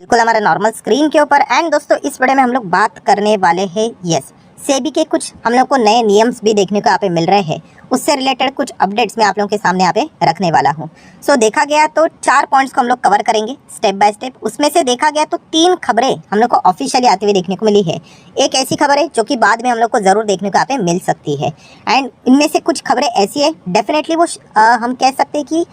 बिल्कुल हमारे normal screen के ऊपर। एंड दोस्तों इस वीडियो में हम लोग बात करने वाले हैं सेबी के कुछ हम लोग को नए नियम्स भी देखने को यहाँ पे मिल रहे हैं, उससे रिलेटेड कुछ अपडेट्स मैं आप लोगों के सामने यहाँ पे रखने वाला हूँ। सो देखा गया तो 4 पॉइंट्स को हम लोग कवर करेंगे स्टेप बाय स्टेप। उसमें से देखा गया तो 3 खबरें हम लोग को ऑफिशियली आती हुई देखने को मिली है, एक ऐसी खबर है जो कि बाद में हम लोग को जरूर देखने को यहाँ पे मिल सकती है। एंड इनमें से कुछ खबरें ऐसी है डेफिनेटली वो हम कह सकते हैं कि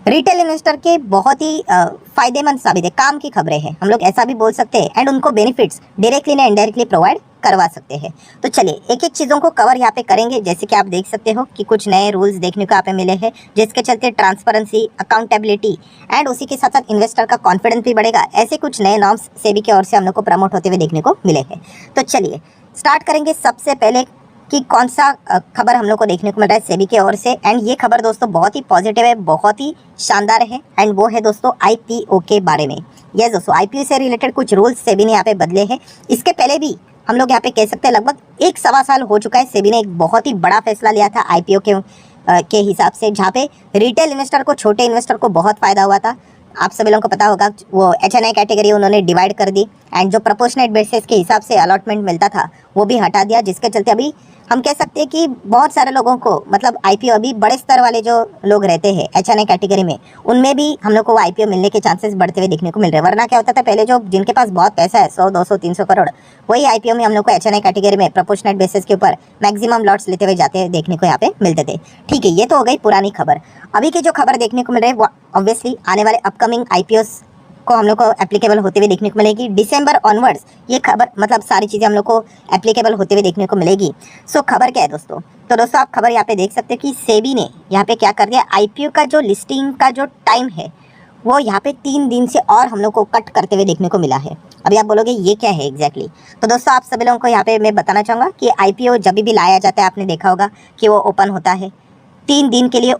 रिटेल इन्वेस्टर के बहुत ही फायदेमंद साबित है, काम की खबरें हैं, हम लोग ऐसा भी बोल सकते हैं। एंड उनको बेनिफिट्स डायरेक्टली ना इनडायरेक्टली प्रोवाइड करवा सकते हैं। तो चलिए एक एक चीज़ों को कवर यहाँ पे करेंगे। जैसे कि आप देख सकते हो कि कुछ नए रूल्स देखने को यहाँ पे मिले हैं, जिसके चलते ट्रांसपेरेंसी, अकाउंटेबिलिटी एंड उसी के साथ साथ इन्वेस्टर का कॉन्फिडेंस भी बढ़ेगा। ऐसे कुछ नए नॉर्म्स सेबी की ओर से हम लोग को प्रमोट होते हुए देखने को मिले हैं। तो चलिए स्टार्ट करेंगे सबसे पहले कि कौन सा खबर हम लोग को देखने को मिल रहा है सेबी की ओर से। एंड ये खबर दोस्तों बहुत ही पॉजिटिव है, बहुत ही शानदार है। एंड वो है दोस्तों आईपीओ के बारे में। यस दोस्तों, आईपीओ से रिलेटेड कुछ रूल्स सेबी ने यहाँ पे बदले हैं। इसके पहले भी हम लोग यहाँ पे कह सकते हैं लगभग 1-1.25 साल हो चुका है, सेबी ने एक बहुत ही बड़ा फैसला लिया था आईपीओ के हिसाब से, जहाँ पे रिटेल इन्वेस्टर को, छोटे इन्वेस्टर को बहुत फायदा हुआ था। आप सभी लोगों को पता होगा वो HNI कैटेगरी उन्होंने डिवाइड कर दी एंड जो प्रोपोर्शनेट बेसिस के हिसाब से अलॉटमेंट मिलता था वो भी हटा दिया, जिसके चलते अभी हम कह सकते हैं कि बहुत सारे लोगों को मतलब आईपीओ, अभी बड़े स्तर वाले जो लोग रहते हैं HNI कैटेगरी में, उनमें भी हम लोग को आईपीओ मिलने के चांसेस बढ़ते हुए देखने को मिल रहे हैं। वरना क्या होता था पहले, जो जिनके पास बहुत पैसा है 100, 200, 300 करोड़, वही आईपीओ में हम लोग को HNI कैटेगरी में प्रोपोर्शनेट बेसिस के ऊपर मैक्सिमम लॉट्स लेते हुए जाते देखने को यहाँ पे मिलते थे। ठीक है, ये तो हो गई पुरानी खबर। अभी की जो खबर देखने को मिल रही है वो ऑब्वियसली आने वाले अपकमिंग आईपीओस को हम लोग को एप्लीकेबल होते हुए देखने को मिलेगी। दिसंबर ऑनवर्ड्स ये खबर मतलब सारी चीज़ें हम लोग को एप्लीकेबल होते हुए देखने को मिलेगी। सो खबर क्या है दोस्तों? तो दोस्तों आप खबर यहाँ पे देख सकते हैं कि सेबी ने यहाँ पे क्या कर दिया, आईपीओ का जो लिस्टिंग का जो टाइम है वो यहाँ पे 3 दिन से और हम लोग को कट करते हुए देखने को मिला है। अभी आप बोलोगे ये क्या है एग्जैक्टली? तो दोस्तों आप सभी लोगों को यहाँ पे मैं बताना चाहूँगा कि आईपीओ जब भी लाया जाता है, आपने देखा होगा कि वो ओपन होता है 3 दिन के लिए,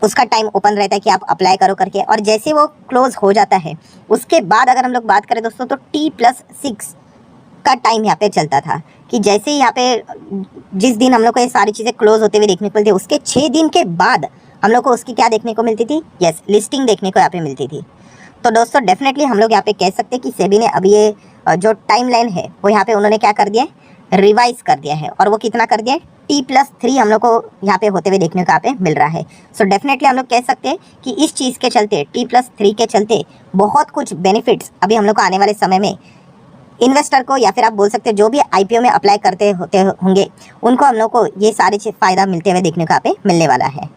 उसका टाइम ओपन रहता है कि आप अप्लाई करो करके, और जैसे वो क्लोज हो जाता है उसके बाद अगर हम लोग बात करें दोस्तों तो T+6 का टाइम यहाँ पे चलता था कि जैसे ही यहाँ पे जिस दिन हम लोग को ये सारी चीज़ें क्लोज होते हुए देखने को मिलती है, उसके 6 दिन के बाद हम लोग को उसकी क्या देखने को मिलती थी? यस, लिस्टिंग देखने को यहाँ पे मिलती थी। तो दोस्तों डेफिनेटली हम लोग यहाँ पे कह सकते हैं कि सेबी ने अभी ये जो टाइम लाइन है वो यहाँ पे उन्होंने क्या कर दिया है, रिवाइज कर दिया है। और वो कितना कर दिया है? T+3 हम लोग को यहाँ पे होते हुए देखने को यहाँ पे मिल रहा है। सो डेफिनेटली हम लोग कह सकते हैं कि इस चीज़ के चलते, T+3 के चलते बहुत कुछ बेनिफिट्स अभी हम लोग को आने वाले समय में इन्वेस्टर को, या फिर आप बोल सकते हैं जो भी आईपीओ में अप्लाई करते होते होंगे, उनको हम लोग को ये सारी चीज़ फ़ायदा मिलते हुए देखने को यहाँ पे मिलने वाला है।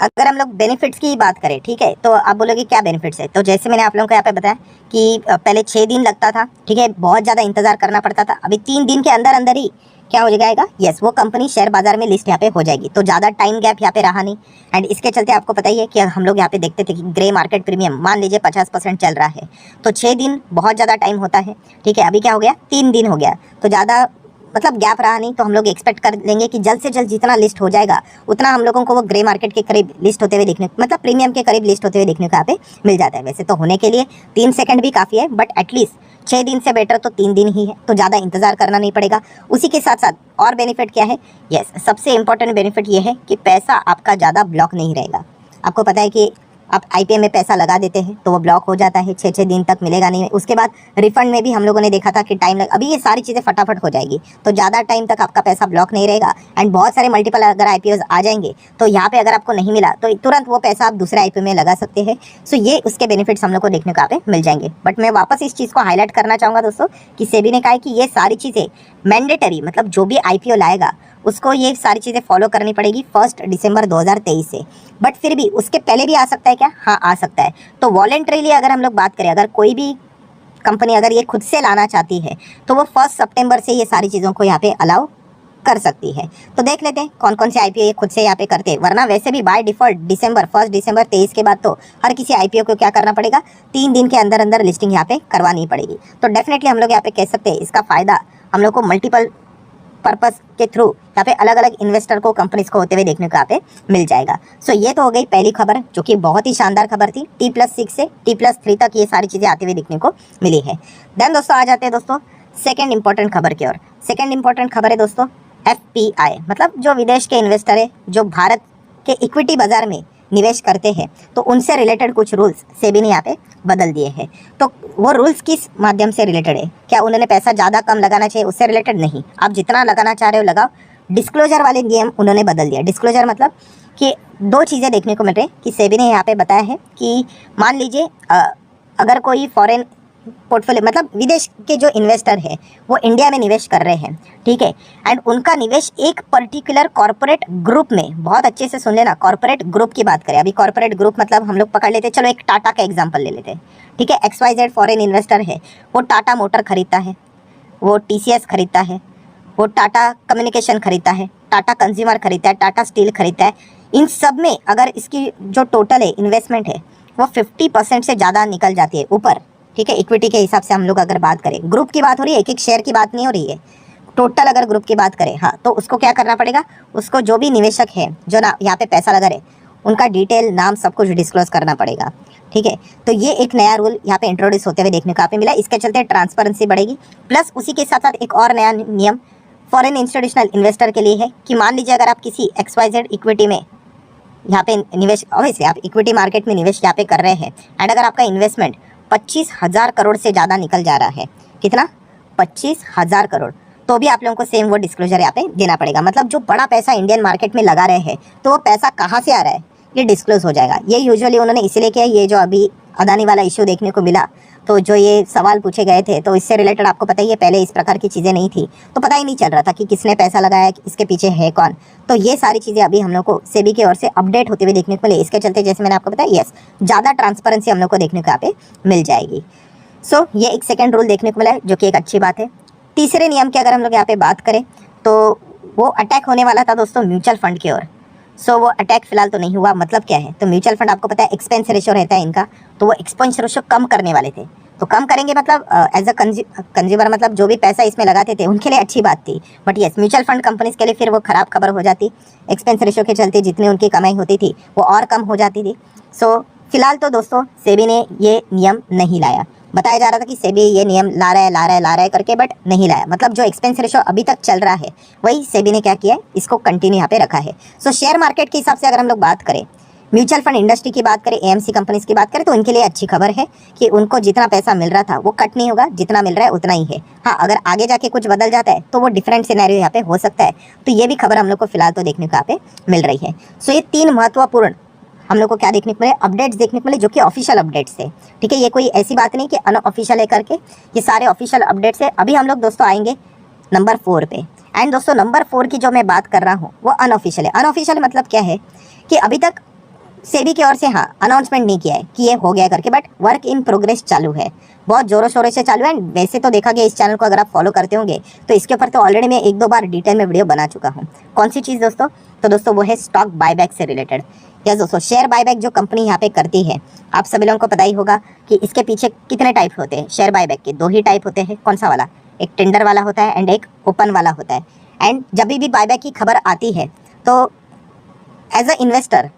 अगर हम लोग बेनिफिट्स की बात करें, ठीक है, तो आप बोलोगे क्या बेनिफिट्स है? तो जैसे मैंने आप लोगों को यहाँ पे बताया कि पहले 6 दिन लगता था, ठीक है, बहुत ज़्यादा इंतजार करना पड़ता था। अभी 3 दिन के अंदर अंदर ही क्या हो जाएगा? यस, वो कंपनी शेयर बाजार में लिस्ट यहाँ पे हो जाएगी। तो ज़्यादा टाइम गैप यहाँ पे रहा नहीं। एंड इसके चलते आपको पता ही है कि हम लोग यहाँ पे देखते थे कि ग्रे मार्केट प्रीमियम मान लीजिए 50% चल रहा है, तो 6 दिन बहुत ज़्यादा टाइम होता है, ठीक है। अभी क्या हो गया? 3 दिन हो गया, तो ज़्यादा मतलब गैप रहा नहीं। तो हम लोग एक्सपेक्ट कर लेंगे कि जल्द से जल्द जितना लिस्ट हो जाएगा उतना हम लोगों को वो ग्रे मार्केट के करीब लिस्ट होते हुए देखने, मतलब प्रीमियम के करीब लिस्ट होते हुए देखने को यहाँ पे मिल जाता है। वैसे तो होने के लिए 3 सेकंड भी काफ़ी है, बट एटलीस्ट 6 दिन से बेटर तो 3 दिन ही है, तो ज़्यादा इंतजार करना नहीं पड़ेगा। उसी के साथ साथ और बेनिफिट क्या है? यस, सबसे इंपॉर्टेंट बेनिफिट ये है कि पैसा आपका ज़्यादा ब्लॉक नहीं रहेगा। आपको पता है कि आप आईपीओ में पैसा लगा देते हैं तो वो ब्लॉक हो जाता है, 6-6 दिन तक मिलेगा नहीं। उसके बाद रिफंड में भी हम लोगों ने देखा था कि टाइम अभी ये सारी चीज़ें फटाफट हो जाएगी, तो ज़्यादा टाइम तक आपका पैसा ब्लॉक नहीं रहेगा। एंड बहुत सारे मल्टीपल अगर आईपीओ आ जाएंगे तो यहाँ पे अगर आपको नहीं मिला तो तुरंत वो पैसा आप दूसरे आईपीओ में लगा सकते हैं। सो ये उसके बेनिफिट्स हम लोग को देखने को यहाँ पे मिल जाएंगे। बट मैं वापस इस चीज़ को हाईलाइट करना चाहूँगा दोस्तों कि सेबी ने कहा है कि ये सारी चीज़ें मैंडेटरी, मतलब जो भी आईपीओ लाएगा उसको ये सारी चीज़ें फॉलो करनी पड़ेगी 1 दिसंबर 2023 से। बट फिर भी उसके पहले भी आ सकता है क्या? हाँ, आ सकता है। तो वॉलेंटरीली अगर हम लोग बात करें, अगर कोई भी कंपनी अगर ये खुद से लाना चाहती है तो वो 1 सितंबर से ये सारी चीज़ों को यहाँ पे अलाउ कर सकती है। तो देख लेते हैं कौन कौन से आईपीओ ये खुद से यहाँ पे करते हैं। वरना वैसे भी बाय डिफॉल्ट 1 दिसंबर 23 के बाद तो हर किसी आईपीओ को क्या करना पड़ेगा? 3 दिन के अंदर अंदर लिस्टिंग यहाँ पे करवानी पड़ेगी। तो डेफिनेटली हम लोग यहाँ पे कह सकते हैं इसका फ़ायदा हम लोग को मल्टीपल पर्पस के थ्रू यहाँ पे अलग अलग इन्वेस्टर को, कंपनीज को होते हुए देखने को यहाँ पे मिल जाएगा। सो ये तो हो गई पहली खबर, जो कि बहुत ही शानदार खबर थी। T+6 से T+3 तक ये सारी चीज़ें आती हुई देखने को मिली है। देन दोस्तों आ जाते हैं दोस्तों सेकंड इंपॉर्टेंट खबर की ओर। सेकंड इंपॉर्टेंट खबर है दोस्तों FPI, मतलब जो विदेश के इन्वेस्टर है जो भारत के इक्विटी बाजार में निवेश करते हैं तो उनसे रिलेटेड कुछ रूल्स सेबी ने यहाँ पे बदल दिए हैं। तो वो रूल्स किस माध्यम से रिलेटेड है? क्या उन्होंने पैसा ज़्यादा कम लगाना चाहिए उससे रिलेटेड? नहीं, आप जितना लगाना चाह रहे हो लगाओ। डिस्क्लोजर वाले नियम उन्होंने बदल दिया। डिस्क्लोजर मतलब कि दो चीज़ें देखने को मिल रही कि सेबी ने यहाँ पे बताया है कि मान लीजिए अगर कोई फॉरेन पोर्टफोलियो मतलब विदेश के जो इन्वेस्टर है वो इंडिया में निवेश कर रहे हैं, ठीक है, एंड उनका निवेश एक पर्टिकुलर कॉर्पोरेट ग्रुप में, बहुत अच्छे से सुन लेना, कॉर्पोरेट ग्रुप की बात करें। अभी कॉर्पोरेट ग्रुप मतलब हम लोग पकड़ लेते हैं, चलो एक टाटा का एग्जांपल ले लेते हैं, ठीक है। XYZ फॉरेन इन्वेस्टर है, वो टाटा मोटर खरीदता है, वो TCS खरीदता है, वो टाटा कम्युनिकेशन खरीदता है, टाटा कंज्यूमर खरीदता है, टाटा स्टील खरीदता है। इन सब में अगर इसकी जो टोटल है इन्वेस्टमेंट है वो 50% से ज़्यादा निकल जाती है ऊपर, ठीक है। इक्विटी के हिसाब से हम लोग अगर बात करें, ग्रुप की बात हो रही है, एक एक शेयर की बात नहीं हो रही है, टोटल अगर ग्रुप की बात करें, हाँ, तो उसको क्या करना पड़ेगा, उसको जो भी निवेशक है जो ना यहाँ पे पैसा लगा रहे उनका डिटेल, नाम, सब कुछ डिस्क्लोज करना पड़ेगा, ठीक है। तो ये एक नया रूल यहाँ पे इंट्रोड्यूस होते हुए देखने को यहाँ पे मिला। इसके चलते ट्रांसपेरेंसी बढ़ेगी। प्लस उसी के साथ साथ एक और नया नियम फॉरेन इंस्टीट्यूशनल इन्वेस्टर के लिए है कि मान लीजिए अगर आप किसी XYZ इक्विटी में यहाँ पे निवेश, ऑब्वियसली आप इक्विटी मार्केट में निवेश यहाँ पे कर रहे हैं एंड अगर आपका इन्वेस्टमेंट 25,000 करोड़ से ज़्यादा निकल जा रहा है, कितना, 25,000 करोड़, तो भी आप लोगों को सेम वो डिस्क्लोजर यहाँ पे देना पड़ेगा। मतलब जो बड़ा पैसा इंडियन मार्केट में लगा रहे हैं तो वो पैसा कहाँ से आ रहा है ये डिस्क्लोज हो जाएगा। ये यूजुअली उन्होंने इसलिए किया, ये जो अभी अदानी वाला इशू देखने को मिला तो जो ये सवाल पूछे गए थे तो इससे रिलेटेड आपको पता ही है, पहले इस प्रकार की चीज़ें नहीं थी तो पता ही नहीं चल रहा था कि किसने पैसा लगाया, इसके पीछे है कौन। तो ये सारी चीज़ें अभी हम लोग को सेबी की ओर से अपडेट होते हुए देखने को मिले। इसके चलते जैसे मैंने आपको बताया, यस, ज़्यादा ट्रांसपेरेंसी हम लोग को देखने को यहाँ पे मिल जाएगी। सो ये एक सेकेंड रूल देखने को मिला है जो कि एक अच्छी बात है। तीसरे नियम की अगर हम लोग यहाँ पे बात करें तो वो अटैक होने वाला था दोस्तों म्यूचुअल फंड की ओर। सो वो अटैक फिलहाल तो नहीं हुआ। मतलब क्या है, तो म्यूचुअल फंड आपको पता है एक्सपेंस रेशियो रहता है इनका, तो वो एक्सपेंस रेशियो कम करने वाले थे। तो कम करेंगे मतलब एज अ कंज्यूमर, मतलब जो भी पैसा इसमें लगाते थे उनके लिए अच्छी बात थी, but yes mutual fund companies के लिए फिर वो खराब खबर हो जाती। एक्सपेंस रेशियो के चलते जितनी उनकी कमाई होती थी वो और कम हो जाती थी। सो फिलहाल तो दोस्तों सेबी ने ये नियम नहीं लाया। बताया जा रहा था कि सेबी ये नियम ला रहा है करके, बट नहीं लाया। मतलब जो एक्सपेंस रेशियो अभी तक चल रहा है वही सेबी ने क्या किया है, इसको कंटिन्यू यहाँ पे रखा है। सो शेयर मार्केट के हिसाब से अगर हम लोग बात करें, म्यूचुअल फंड इंडस्ट्री की बात करें, AMC कंपनीज की बात करें, तो उनके लिए अच्छी खबर है कि उनको जितना पैसा मिल रहा था वो कट नहीं होगा, जितना मिल रहा है उतना ही है। हाँ, अगर आगे जाके कुछ बदल जाता है तो वो डिफरेंट सिनेरियो यहाँ पे हो सकता है। तो ये भी खबर हम लोग को फिलहाल तो देखने को यहाँ पे मिल रही है। सो ये 3 महत्वपूर्ण हम लोग को क्या देखने को मिले, अपडेट्स देखने को मिले जो कि ऑफिशियल अपडेट्स है, ठीक है। ये कोई ऐसी बात नहीं कि अनऑफिशियल है करके, ये सारे ऑफिशियल अपडेट्स है। अभी हम लोग दोस्तों आएंगे नंबर 4 पे। एंड दोस्तों नंबर 4 की जो मैं बात कर रहा हूँ वो अनऑफिशियल है। अनऑफिशियल मतलब क्या है कि अभी तक सेबी की ओर से हाँ अनाउंसमेंट नहीं किया है कि ये हो गया करके, बट वर्क इन प्रोग्रेस चालू है, बहुत जोरों शोरों से चालू है। एंड वैसे तो देखा गया इस चैनल को अगर आप फॉलो करते होंगे तो इसके ऊपर तो ऑलरेडी मैं 1-2 बार डिटेल में वीडियो बना चुका हूँ। कौन सी चीज़ दोस्तों, तो दोस्तों वो है स्टॉक बायबैक से रिलेटेड। यस दोस्तों, शेयर बायबैक जो कंपनी यहाँ पे करती है, आप सभी लोगों को पता ही होगा कि इसके पीछे कितने टाइप होते हैं। शेयर बायबैक के 2 ही टाइप होते हैं। कौन सा वाला, एक टेंडर वाला होता है एंड एक ओपन वाला होता है। एंड जब भी बायबैक की खबर आती है तो एज अ इन्वेस्टर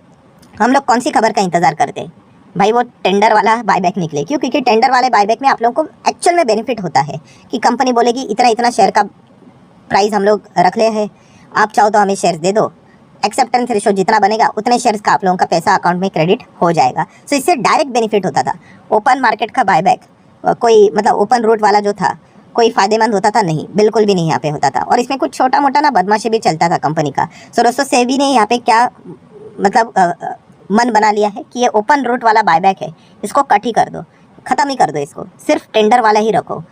हम लोग कौन सी खबर का इंतज़ार करते हैं भाई, वो टेंडर वाला बायबैक निकले। क्यों? क्योंकि टेंडर वाले बायबैक में आप लोगों को एक्चुअल में बेनिफिट होता है कि कंपनी बोलेगी इतना इतना शेयर का प्राइस हम लोग रख ले हैं, आप चाहो तो हमें शेयर्स दे दो। एक्सेप्टेंस रेशो जितना बनेगा उतने शेयर्स का आप लोगों का पैसा अकाउंट में क्रेडिट हो जाएगा। सो इससे डायरेक्ट बेनिफिट होता था। ओपन मार्केट का बायबैक कोई मतलब ओपन रूट वाला जो था कोई फ़ायदेमंद होता था? नहीं, बिल्कुल भी नहीं यहाँ पे होता था। और इसमें कुछ छोटा मोटा ना बदमाशी भी चलता था कंपनी का। सो दोस्तों सेबी ने यहाँ पे क्या मतलब मन बना लिया है कि ये ओपन रूट वाला बायबैक है, इसको कट ही कर दो, ख़त्म ही कर दो, इसको सिर्फ टेंडर वाला ही रखो,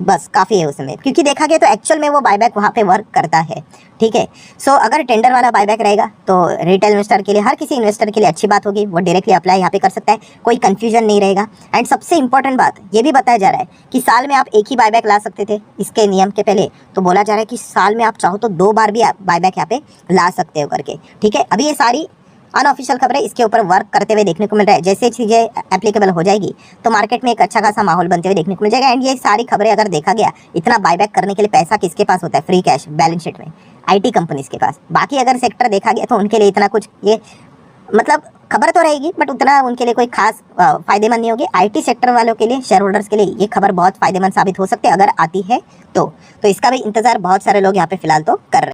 बस काफ़ी है उसमें। क्योंकि देखा गया तो एक्चुअल में वो बायबैक वहाँ पे वर्क करता है, ठीक है। सो अगर टेंडर वाला बायबैक रहेगा तो रिटेल इन्वेस्टर के लिए, हर किसी इन्वेस्टर के लिए अच्छी बात होगी, वो डायरेक्टली अप्लाई यहाँ पे कर सकता है, कोई कन्फ्यूजन नहीं रहेगा। एंड सबसे इंपॉर्टेंट बात ये भी बताया जा रहा है कि साल में आप एक ही बायबैक ला सकते थे इसके नियम के पहले, तो बोला जा रहा है कि साल में आप चाहो तो 2 बार भी आप बायबैक यहाँ पे ला सकते हो करके, ठीक है। अभी ये सारी अनऑफिशियल खबरें इसके ऊपर वर्क करते हुए देखने को मिल रहा है। जैसे चीज़ें एप्लीकेबल हो जाएगी तो मार्केट में एक अच्छा खासा माहौल बनते हुए देखने को मिल जाएगा। एंड ये सारी खबरें अगर देखा गया, इतना बायबैक करने के लिए पैसा किसके पास होता है, फ्री कैश बैलेंस शीट में, IT कंपनीज के पास। बाकी अगर सेक्टर देखा गया तो उनके लिए इतना कुछ ये मतलब खबर तो रहेगी बट उतना उनके लिए कोई खास फायदेमंद नहीं होगी। IT सेक्टर वालों के लिए, शेयर होल्डर्स के लिए ये खबर बहुत फायदेमंद साबित हो सकती है अगर आती है तो इसका भी इंतजार बहुत सारे लोग यहाँ पे फिलहाल तो कर रहे हैं।